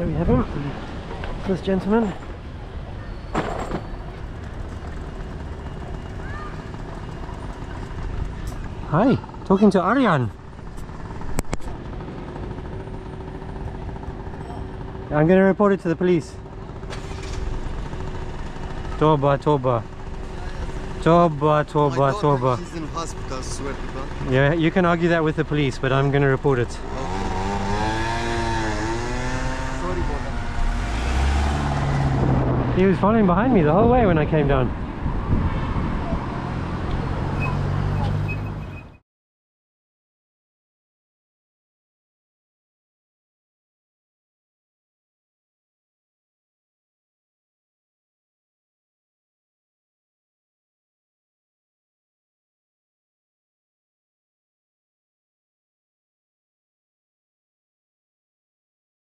There we have him, this gentleman. Hi, talking to Aryan. I'm going to report it to the police. Toba, Toba. Toba, Toba, Toba. She's in hospital, swear to God. Yeah, you can argue that with the police, but I'm going to report it. Sorry about that. He was following behind me the whole way when I came down.